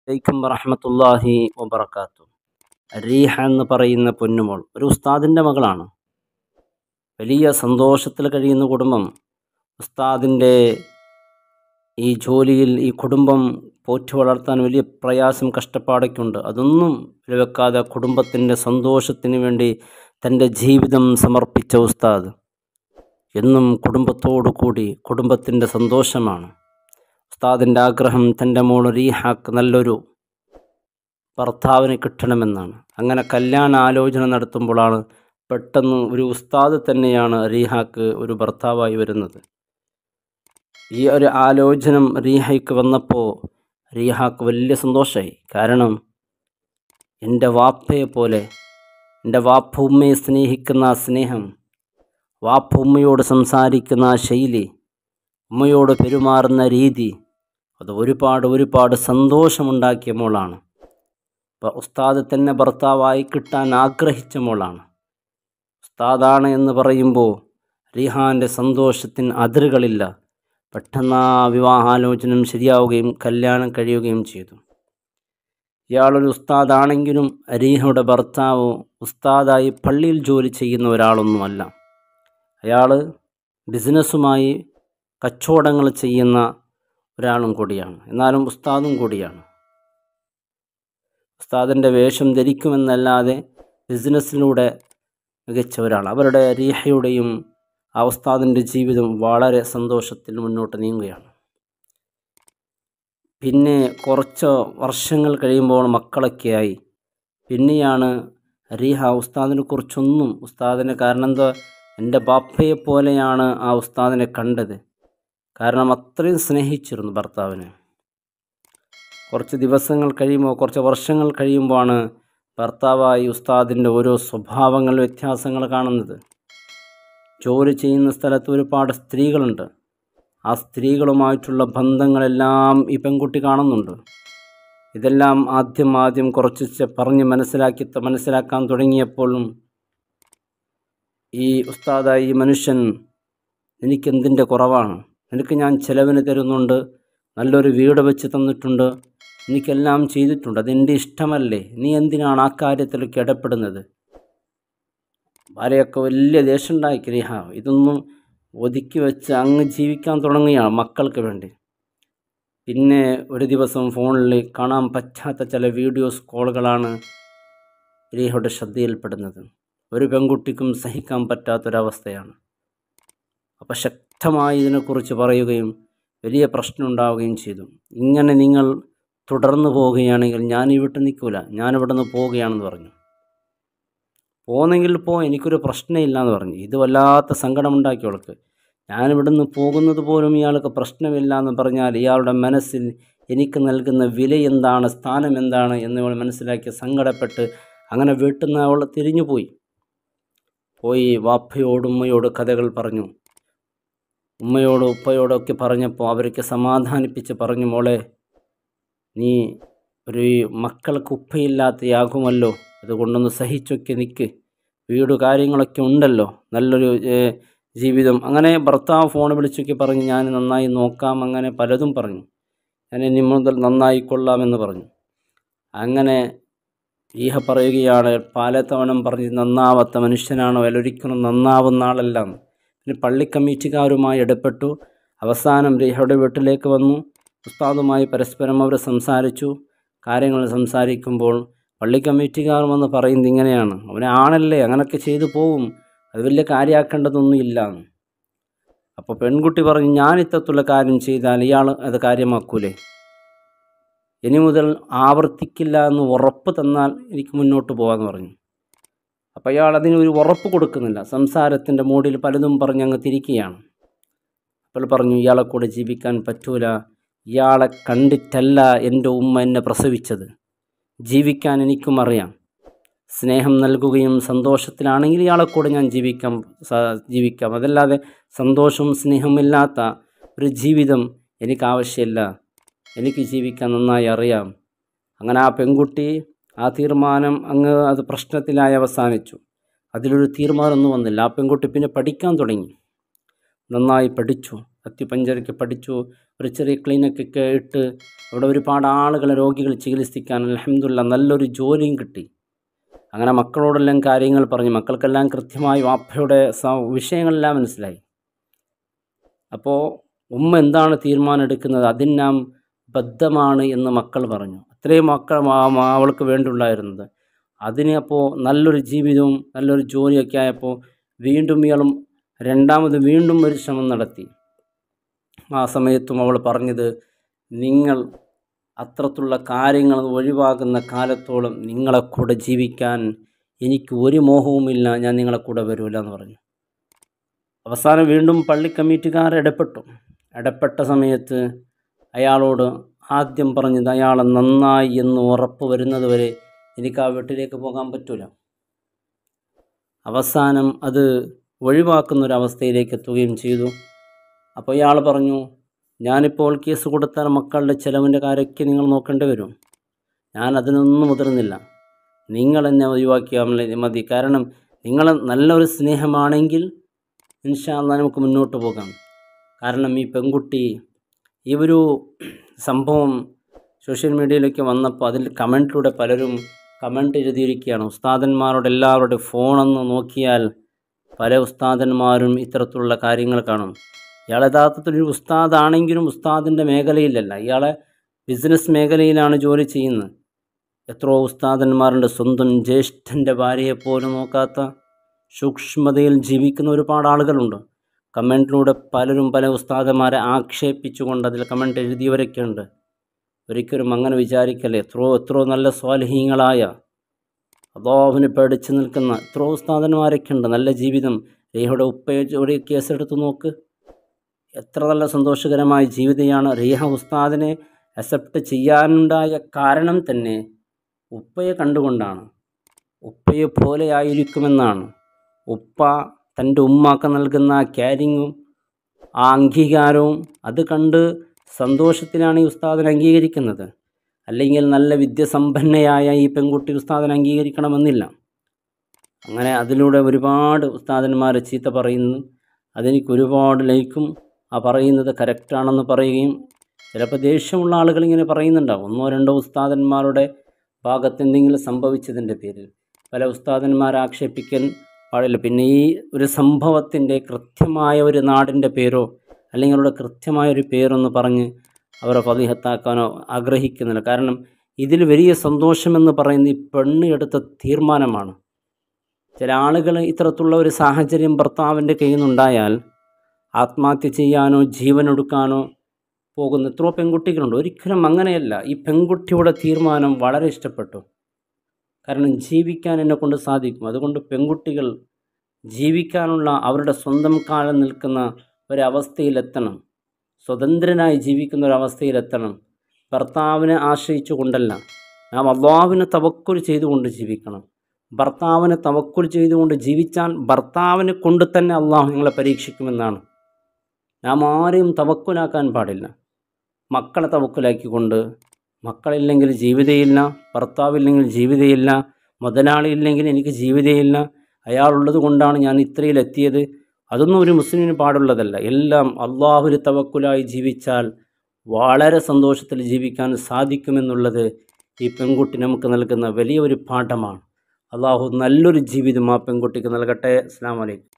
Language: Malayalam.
അലൈക്കും വറഹ്മത്തുള്ളാഹി വബറകാതുഹു. റീഹ എന്ന് പറയുന്ന പൊന്നുമോൾ ഒരു ഉസ്താദിൻ്റെ മകളാണ്. വലിയ സന്തോഷത്തിൽ കഴിയുന്ന കുടുംബം. ഉസ്താദിൻ്റെ ഈ ജോലിയിൽ ഈ കുടുംബം പോറ്റി വളർത്താൻ വലിയ പ്രയാസം കഷ്ടപ്പാടൊക്കെ ഉണ്ട്. അതൊന്നും വിലവെക്കാതെ കുടുംബത്തിൻ്റെ സന്തോഷത്തിന് വേണ്ടി തൻ്റെ ജീവിതം സമർപ്പിച്ച ഉസ്താദ് എന്നും കുടുംബത്തോടു കൂടി കുടുംബത്തിൻ്റെ സന്തോഷമാണ്. ഉസ്താദിൻ്റെ ആഗ്രഹം തൻ്റെ മോൾ റീഹാക്ക് നല്ലൊരു ഭർത്താവിനെ കിട്ടണമെന്നാണ്. അങ്ങനെ കല്യാണ ആലോചന നടത്തുമ്പോഴാണ് പെട്ടെന്ന് ഒരു ഉസ്താദ് തന്നെയാണ് റീഹാക്ക് ഒരു ഭർത്താവായി വരുന്നത്. ഈ ഒരു ആലോചന റീഹയ്ക്ക് വന്നപ്പോൾ റീഹാക്ക് വലിയ സന്തോഷമായി. കാരണം എൻ്റെ വാപ്പയെ പോലെ, എൻ്റെ വാപ്പ ഉമ്മയെ സ്നേഹിക്കുന്ന ആ സ്നേഹം, വാപ്പ ഉമ്മയോട് സംസാരിക്കുന്ന ആ ശൈലി, ഉമ്മയോട് പെരുമാറുന്ന രീതി, അത് ഒരുപാട് സന്തോഷമുണ്ടാക്കിയ മോളാണ്. അപ്പോൾ ഉസ്താദ് തന്നെ ഭർത്താവായി കിട്ടാൻ ആഗ്രഹിച്ച മോളാണ്. ഉസ്താദാണ് എന്ന് പറയുമ്പോൾ റീഹാൻ്റെ സന്തോഷത്തിന് അതിരുകളില്ല. പെട്ടെന്ന് ആ വിവാഹാലോചന ശരിയാവുകയും കല്യാണം കഴിയുകയും ചെയ്തു. ഇയാളൊരു ഉസ്താദാണെങ്കിലും റീഹയുടെ ഭർത്താവ് ഉസ്താദായി പള്ളിയിൽ ജോലി ചെയ്യുന്ന ഒരാളൊന്നുമല്ല. അയാൾ ബിസിനസ്സുമായി കച്ചവടങ്ങൾ ചെയ്യുന്ന ഒരാളും കൂടിയാണ്. എന്നാലും ഉസ്താദും കൂടിയാണ്. ഉസ്താദിൻ്റെ വേഷം ധരിക്കുമെന്നല്ലാതെ ബിസിനസ്സിലൂടെ മികച്ച ഒരാൾ. അവരുടെ റീഹയുടെയും ആ ഉസ്താദിൻ്റെ ജീവിതം വളരെ സന്തോഷത്തിൽ മുന്നോട്ട് നീങ്ങുകയാണ്. പിന്നെ കുറച്ച് വർഷങ്ങൾ കഴിയുമ്പോൾ മക്കളൊക്കെയായി. പിന്നെയാണ് റീഹ ഉസ്താദിനെ കുറിച്ചൊന്നും, ഉസ്താദിനെ കാരണം എന്താ, എൻ്റെ ബാപ്പയെ പോലെയാണ് ആ ഉസ്താദിനെ കണ്ടത്. കാരണം അത്രയും സ്നേഹിച്ചിരുന്നു ഭർത്താവിനെ. കുറച്ച് ദിവസങ്ങൾ കഴിയുമ്പോൾ, കുറച്ച് വർഷങ്ങൾ കഴിയുമ്പോഴാണ് ഭർത്താവായി ഉസ്താദിൻ്റെ ഓരോ സ്വഭാവങ്ങൾ, വ്യത്യാസങ്ങൾ കാണുന്നത്. ജോലി ചെയ്യുന്ന സ്ഥലത്ത് ഒരുപാട് സ്ത്രീകളുണ്ട്. ആ സ്ത്രീകളുമായിട്ടുള്ള ബന്ധങ്ങളെല്ലാം ഈ പെൺകുട്ടി കാണുന്നുണ്ട്. ഇതെല്ലാം ആദ്യം കുറച്ച് പറഞ്ഞ് മനസ്സിലാക്കാൻ തുടങ്ങിയപ്പോഴും ഈ ഉസ്താദായി ഈ മനുഷ്യൻ, എനിക്കെന്തിൻ്റെ കുറവാണ്, നിനക്ക് ഞാൻ ചിലവിന് തരുന്നുണ്ട്, നല്ലൊരു വീട് വെച്ച് തന്നിട്ടുണ്ട്, എനിക്കെല്ലാം ചെയ്തിട്ടുണ്ട്, അതെൻ്റെ ഇഷ്ടമല്ലേ, നീ എന്തിനാണ് ആ കാര്യത്തിലൊക്കെ ഇടപെടുന്നത്? ഭാര്യയൊക്കെ വലിയ ദേഷ്യമുണ്ടാക്കി റീഹ. ഇതൊന്നും ഒതുക്കി വെച്ച് അങ്ങ് ജീവിക്കാൻ തുടങ്ങുകയാണ് മക്കൾക്ക് വേണ്ടി. പിന്നെ ഒരു ദിവസം ഫോണിൽ കാണാൻ പറ്റാത്ത ചില വീഡിയോസ് കോളുകളാണ് റീഹയുടെ ശ്രദ്ധയിൽപ്പെടുന്നത്. ഒരു പെൺകുട്ടിക്കും സഹിക്കാൻ പറ്റാത്തൊരവസ്ഥയാണ്. അപ്പോൾ ശക്തമായി ഇതിനെക്കുറിച്ച് പറയുകയും വലിയ പ്രശ്നം ഉണ്ടാവുകയും ചെയ്തു. ഇങ്ങനെ നിങ്ങൾ തുടർന്നു പോവുകയാണെങ്കിൽ ഞാൻ ഈ വീട്ടിൽ നിൽക്കില്ല, ഞാനിവിടെ നിന്ന് പോവുകയാണെന്ന് പറഞ്ഞു. പോകുന്നെങ്കിൽ എനിക്കൊരു പ്രശ്നമില്ല എന്ന് പറഞ്ഞു. ഇത് വല്ലാത്ത സങ്കടമുണ്ടാക്കിയവൾക്ക്. ഞാനിവിടെ നിന്ന് പോകുന്നത് പോലും ഇയാൾക്ക് പ്രശ്നമില്ല എന്ന് പറഞ്ഞാൽ ഇയാളുടെ മനസ്സിൽ എനിക്ക് നൽകുന്ന വില എന്താണ്, സ്ഥാനം എന്താണ് എന്നിവൾ മനസ്സിലാക്കി സങ്കടപ്പെട്ട് അങ്ങനെ വീട്ടിൽ നിന്ന് അവൾ തിരിഞ്ഞുപോയി. വാപ്പയോടും ഉമ്മയോട് കഥകൾ പറഞ്ഞു. ഉമ്മയോടും ഉപ്പയോടൊക്കെ പറഞ്ഞപ്പോൾ അവരൊക്കെ സമാധാനിപ്പിച്ച് പറഞ്ഞു, മോളെ നീ ഒരു മക്കൾക്ക് ഉപ്പയില്ലാത്തയാകുമല്ലോ, അതുകൊണ്ടൊന്ന് സഹിച്ചൊക്കെ നിൽക്ക്, വീട് കാര്യങ്ങളൊക്കെ ഉണ്ടല്ലോ, നല്ലൊരു ജീവിതം. അങ്ങനെ ഭർത്താവ് ഫോൺ വിളിച്ചൊക്കെ പറഞ്ഞു, ഞാൻ നന്നായി നോക്കാം, അങ്ങനെ പലതും പറഞ്ഞു. ഞാൻ ഇനി മുതൽ നന്നായിക്കൊള്ളാമെന്ന് പറഞ്ഞു. അങ്ങനെ ഈഹ പറയുകയാണ്, പാലത്തവണം പറഞ്ഞ് നന്നാവാത്ത മനുഷ്യനാണോ, ഒരിക്കലും നന്നാവുന്ന ആളല്ല. പിന്നെ പള്ളി കമ്മിറ്റിക്കാരുമായി ഇടപെട്ടു. അവസാനം റീഹയുടെ വീട്ടിലേക്ക് വന്നു. ഉസ്താദുമായി പരസ്പരം അവർ സംസാരിച്ചു. കാര്യങ്ങൾ സംസാരിക്കുമ്പോൾ പള്ളി കമ്മിറ്റിക്കാർ വന്ന് പറയുന്നത് ഇങ്ങനെയാണ്, അവനെ ആണല്ലേ, അങ്ങനെയൊക്കെ ചെയ്തു പോവും, അത് വലിയ കാര്യമാക്കേണ്ടതൊന്നും ഇല്ല. അപ്പോൾ പെൺകുട്ടി പറഞ്ഞു, ഞാൻ ഇത്തരത്തിലുള്ള കാര്യം ചെയ്താൽ ഇയാൾ അത് കാര്യമാക്കൂലേ, ഇനി മുതൽ ആവർത്തിക്കില്ല എന്ന് ഉറപ്പ് തന്നാൽ എനിക്ക് മുന്നോട്ട് പോകാമെന്ന് പറഞ്ഞു. അപ്പോൾ ഇയാൾ അതിനൊരു ഉറപ്പ് കൊടുക്കുന്നില്ല. സംസാരത്തിൻ്റെ മൂഡിൽ പലതും പറഞ്ഞ് അങ്ങ് തിരിക്കുകയാണ്. അപ്പോൾ പറഞ്ഞു, ഇയാളെ കൂടെ ജീവിക്കാൻ പറ്റൂല, ഇയാളെ കണ്ടിട്ടല്ല എൻ്റെ ഉമ്മ എന്നെ പ്രസവിച്ചത്, ജീവിക്കാൻ എനിക്കും അറിയാം, സ്നേഹം നൽകുകയും സന്തോഷത്തിലാണെങ്കിൽ ഇയാളെ കൂടെ ഞാൻ ജീവിക്കാം, അതല്ലാതെ സന്തോഷവും സ്നേഹമില്ലാത്ത ഒരു ജീവിതം എനിക്ക് ആവശ്യമില്ല, എനിക്ക് ജീവിക്കാൻ നന്നായി അറിയാം. അങ്ങനെ ആ പെൺകുട്ടി ആ തീരുമാനം അത് പ്രശ്നത്തിലായി അവസാനിച്ചു. അതിലൊരു തീരുമാനമൊന്നും വന്നില്ല. ആ പെൺകുട്ടി പിന്നെ പഠിക്കാൻ തുടങ്ങി, നന്നായി പഠിച്ചു. അത്യുപഞ്ചറിക്ക് പഠിച്ചു. ഒരു ചെറിയ ക്ലിനിക്കൊക്കെ ഇട്ട് അവിടെ ഒരുപാട് ആളുകളെ രോഗികൾ ചികിത്സിക്കാൻ അൽഹംദുലില്ലാ നല്ലൊരു ജോലിയും കിട്ടി. അങ്ങനെ മക്കളോടെല്ലാം കാര്യങ്ങൾ പറഞ്ഞു. മക്കൾക്കെല്ലാം കൃത്യമായി വാപ്പയുടെ വിഷയങ്ങളെല്ലാം മനസ്സിലായി. അപ്പോൾ ഉമ്മ എന്താണ് തീരുമാനം എടുക്കുന്നത് അതിന് നാം ബദ്ധമാണ് എന്ന് മക്കൾ പറഞ്ഞു. അത്രയും മക്കൾ അവൾക്ക് വേണ്ടിയുണ്ടായിരുന്നത്. അതിന് അപ്പോൾ നല്ലൊരു ജീവിതവും നല്ലൊരു ജോലിയൊക്കെ ആയപ്പോൾ വീണ്ടും ഇയാളും രണ്ടാമത് വീണ്ടും ഒരു ശ്രമം നടത്തി. ആ സമയത്തും അവൾ പറഞ്ഞത്, നിങ്ങൾ അത്രത്തുള്ള കാര്യങ്ങൾ ഒഴിവാക്കുന്ന കാലത്തോളം നിങ്ങളെ കൂടെ ജീവിക്കാൻ എനിക്ക് ഒരു മോഹവുമില്ല, ഞാൻ നിങ്ങളെ കൂടെ വരില്ല എന്ന് പറഞ്ഞു. അവസാനം വീണ്ടും പള്ളി കമ്മിറ്റിക്കാർ ഇടപെട്ട സമയത്ത് അയാളോട് ആദ്യം പറഞ്ഞത്, അയാളെ നന്നായി എന്ന് ഉറപ്പ് വരുന്നത് വരെ എനിക്ക് ആ വീട്ടിലേക്ക് പോകാൻ പറ്റില്ല. അവസാനം അത് ഒഴിവാക്കുന്നൊരവസ്ഥയിലേക്ക് എത്തുകയും ചെയ്തു. അപ്പോൾ ഇയാൾ പറഞ്ഞു, ഞാനിപ്പോൾ കേസ് കൊടുത്താൽ മക്കളുടെ ചിലവിൻ്റെ കാര്യമൊക്കെ നിങ്ങൾ നോക്കേണ്ടി വരും. ഞാൻ അതിനൊന്നും മുതിർന്നില്ല. നിങ്ങൾ എന്നെ ഒഴിവാക്കിയാൽ മതി. കാരണം നിങ്ങൾ നല്ലൊരു സ്നേഹമാണെങ്കിൽ ഇൻഷാ അല്ലാഹ് നമുക്ക് മുന്നോട്ട് പോകാം. കാരണം ഈ പെൺകുട്ടി ഈ ഒരു സംഭവം സോഷ്യൽ മീഡിയയിലേക്ക് വന്നപ്പോൾ അതിൽ കമൻറ്റിലൂടെ പലരും കമൻറ്റ് എഴുതിയിരിക്കുകയാണ്. ഉസ്താദന്മാരുടെ എല്ലാവരുടെ ഫോണൊന്ന് നോക്കിയാൽ പല ഉസ്താദന്മാരും ഇത്തരത്തിലുള്ള കാര്യങ്ങൾ കാണും. ഇയാൾ യഥാർത്ഥത്തിൽ ഒരു ഉസ്താദാണെങ്കിലും ഉസ്താദിൻ്റെ മേഖലയിലല്ല, ഇയാളെ ബിസിനസ് മേഖലയിലാണ് ജോലി ചെയ്യുന്നത്. എത്രയോ ഉസ്താദന്മാരുണ്ട് സ്വന്തം ജ്യേഷ്ഠൻ്റെ ഭാര്യയെപ്പോലും നോക്കാത്ത സൂക്ഷ്മതയിൽ ജീവിക്കുന്ന ഒരുപാട് ആളുകളുണ്ട്. കമൻറ്റിലൂടെ പലരും പല ഉസ്താദന്മാരെ ആക്ഷേപിച്ചുകൊണ്ട് അതിൽ കമൻറ്റ് എഴുതിയവരൊക്കെ ഉണ്ട്. ഒരിക്കലും അങ്ങനെ വിചാരിക്കല്ലേ. എത്രയോ നല്ല സ്വാലിഹീങ്ങളായ അല്ലാഹുവിനെ പേടിച്ച് നിൽക്കുന്ന എത്രയോ ഉസ്താദന്മാരൊക്കെ ഉണ്ട്. നല്ല ജീവിതം. റീഹയുടെ ഉപ്പയുടെ കേസെടുത്ത് നോക്ക്, എത്ര നല്ല സന്തോഷകരമായ ജീവിതമാണ്. റീഹ ഉസ്താദിനെ അക്സെപ്റ്റ് ചെയ്യാനുണ്ടായ കാരണം തന്നെ ഉപ്പയെ കണ്ടുകൊണ്ടാണ്. ഉപ്പയെ പോലെ ആയിരിക്കുമെന്നാണ്. ഉപ്പ തൻ്റെ ഉമ്മാക്ക് നൽകുന്ന ആ ക്യാരിങ്ങും ആ അംഗീകാരവും അത് കണ്ട് സന്തോഷത്തിലാണ് ഈ ഉസ്താദിനെ അംഗീകരിക്കുന്നത്. അല്ലെങ്കിൽ നല്ല വിദ്യാസമ്പന്നയായ ഈ പെൺകുട്ടി ഉസ്താദിനെ അംഗീകരിക്കണമെന്നില്ല. അങ്ങനെ അതിലൂടെ ഒരുപാട് ഉസ്താദന്മാർ ചീത്ത പറയുന്നു. അതെനിക്ക് ഒരുപാട് ലൈക്കും ആ പറയുന്നത് കറക്റ്റാണെന്ന് പറയുകയും ചിലപ്പോൾ ദേഷ്യമുള്ള ആളുകൾ ഇങ്ങനെ പറയുന്നുണ്ടാവും. ഒന്നോ രണ്ടോ ഉസ്താദന്മാരുടെ ഭാഗത്ത് എന്തെങ്കിലും സംഭവിച്ചതിൻ്റെ പേരിൽ പല ഉസ്താദന്മാരെ ആക്ഷേപിക്കാൻ പാടില്ല. പിന്നെ ഈ ഒരു സംഭവത്തിൻ്റെ കൃത്യമായ ഒരു നാടിൻ്റെ പേരോ അല്ലെങ്കിൽ അവരുടെ കൃത്യമായൊരു പേരൊന്ന് പറഞ്ഞ് അവരെ ഫളീഹത്താക്കാനോ ആഗ്രഹിക്കുന്നില്ല. കാരണം ഇതിൽ വലിയ സന്തോഷമെന്ന് പറയുന്നത് ഈ പെണ്ണ് എടുത്ത തീരുമാനമാണ്. ചില ആളുകൾ ഇത്തരത്തിലുള്ള ഒരു സാഹചര്യം ഭർത്താവിൻ്റെ കയ്യിൽ നിന്നുണ്ടായാൽ ആത്മഹത്യ ചെയ്യാനോ ജീവനൊടുക്കാനോ പോകുന്ന എത്രയോ പെൺകുട്ടികളുണ്ട്. ഒരിക്കലും അങ്ങനെയല്ല. ഈ പെൺകുട്ടിയുടെ തീരുമാനം വളരെ ഇഷ്ടപ്പെട്ടു. കാരണം ജീവിക്കാൻ എന്നെക്കൊണ്ട് സാധിക്കും. അതുകൊണ്ട് പെൺകുട്ടികൾ ജീവിക്കാനുള്ള അവരുടെ സ്വന്തം കാലം നിൽക്കുന്ന ഒരവസ്ഥയിലെത്തണം. സ്വതന്ത്രനായി ജീവിക്കുന്ന ഒരവസ്ഥയിലെത്തണം. ഭർത്താവിനെ ആശ്രയിച്ചു കൊണ്ടല്ല, നാം അല്ലാഹുവിനെ തവക്കുൽ ചെയ്തുകൊണ്ട് ജീവിക്കണം. ഭർത്താവിനെ തവക്കുൽ ചെയ്തുകൊണ്ട് ജീവിച്ചാൽ ഭർത്താവിനെ കൊണ്ട് തന്നെ അല്ലാഹു നിങ്ങളെ പരീക്ഷിക്കുമെന്നാണ്. നാം ആരെയും തവക്കുലാക്കാൻ പാടില്ല. മക്കളെ തവക്കുലാക്കിക്കൊണ്ട്, മക്കളില്ലെങ്കിൽ ജീവിതമില്ല, ഭർത്താവില്ലെങ്കിൽ ജീവിതമില്ല, മുതലാളി ഇല്ലെങ്കിൽ എനിക്ക് ജീവിതമില്ല, അയാളുള്ളത് കൊണ്ടാണ് ഞാൻ ഇത്രയിലെത്തിയത്, അതൊന്നും ഒരു മുസ്ലിമിന് പാടുള്ളതല്ല. എല്ലാം അല്ലാഹുവിൽ തവക്കുലായി ജീവിച്ചാൽ വളരെ സന്തോഷത്തിൽ ജീവിക്കാൻ സാധിക്കുമെന്നുള്ളത് ഈ പെൺകുട്ടി നമുക്ക് നൽകുന്ന വലിയൊരു പാഠമാണ്. അല്ലാഹു നല്ലൊരു ജീവിതം ആ പെൺകുട്ടിക്ക് നൽകട്ടെ. അസ്സലാമു അലൈക്കും.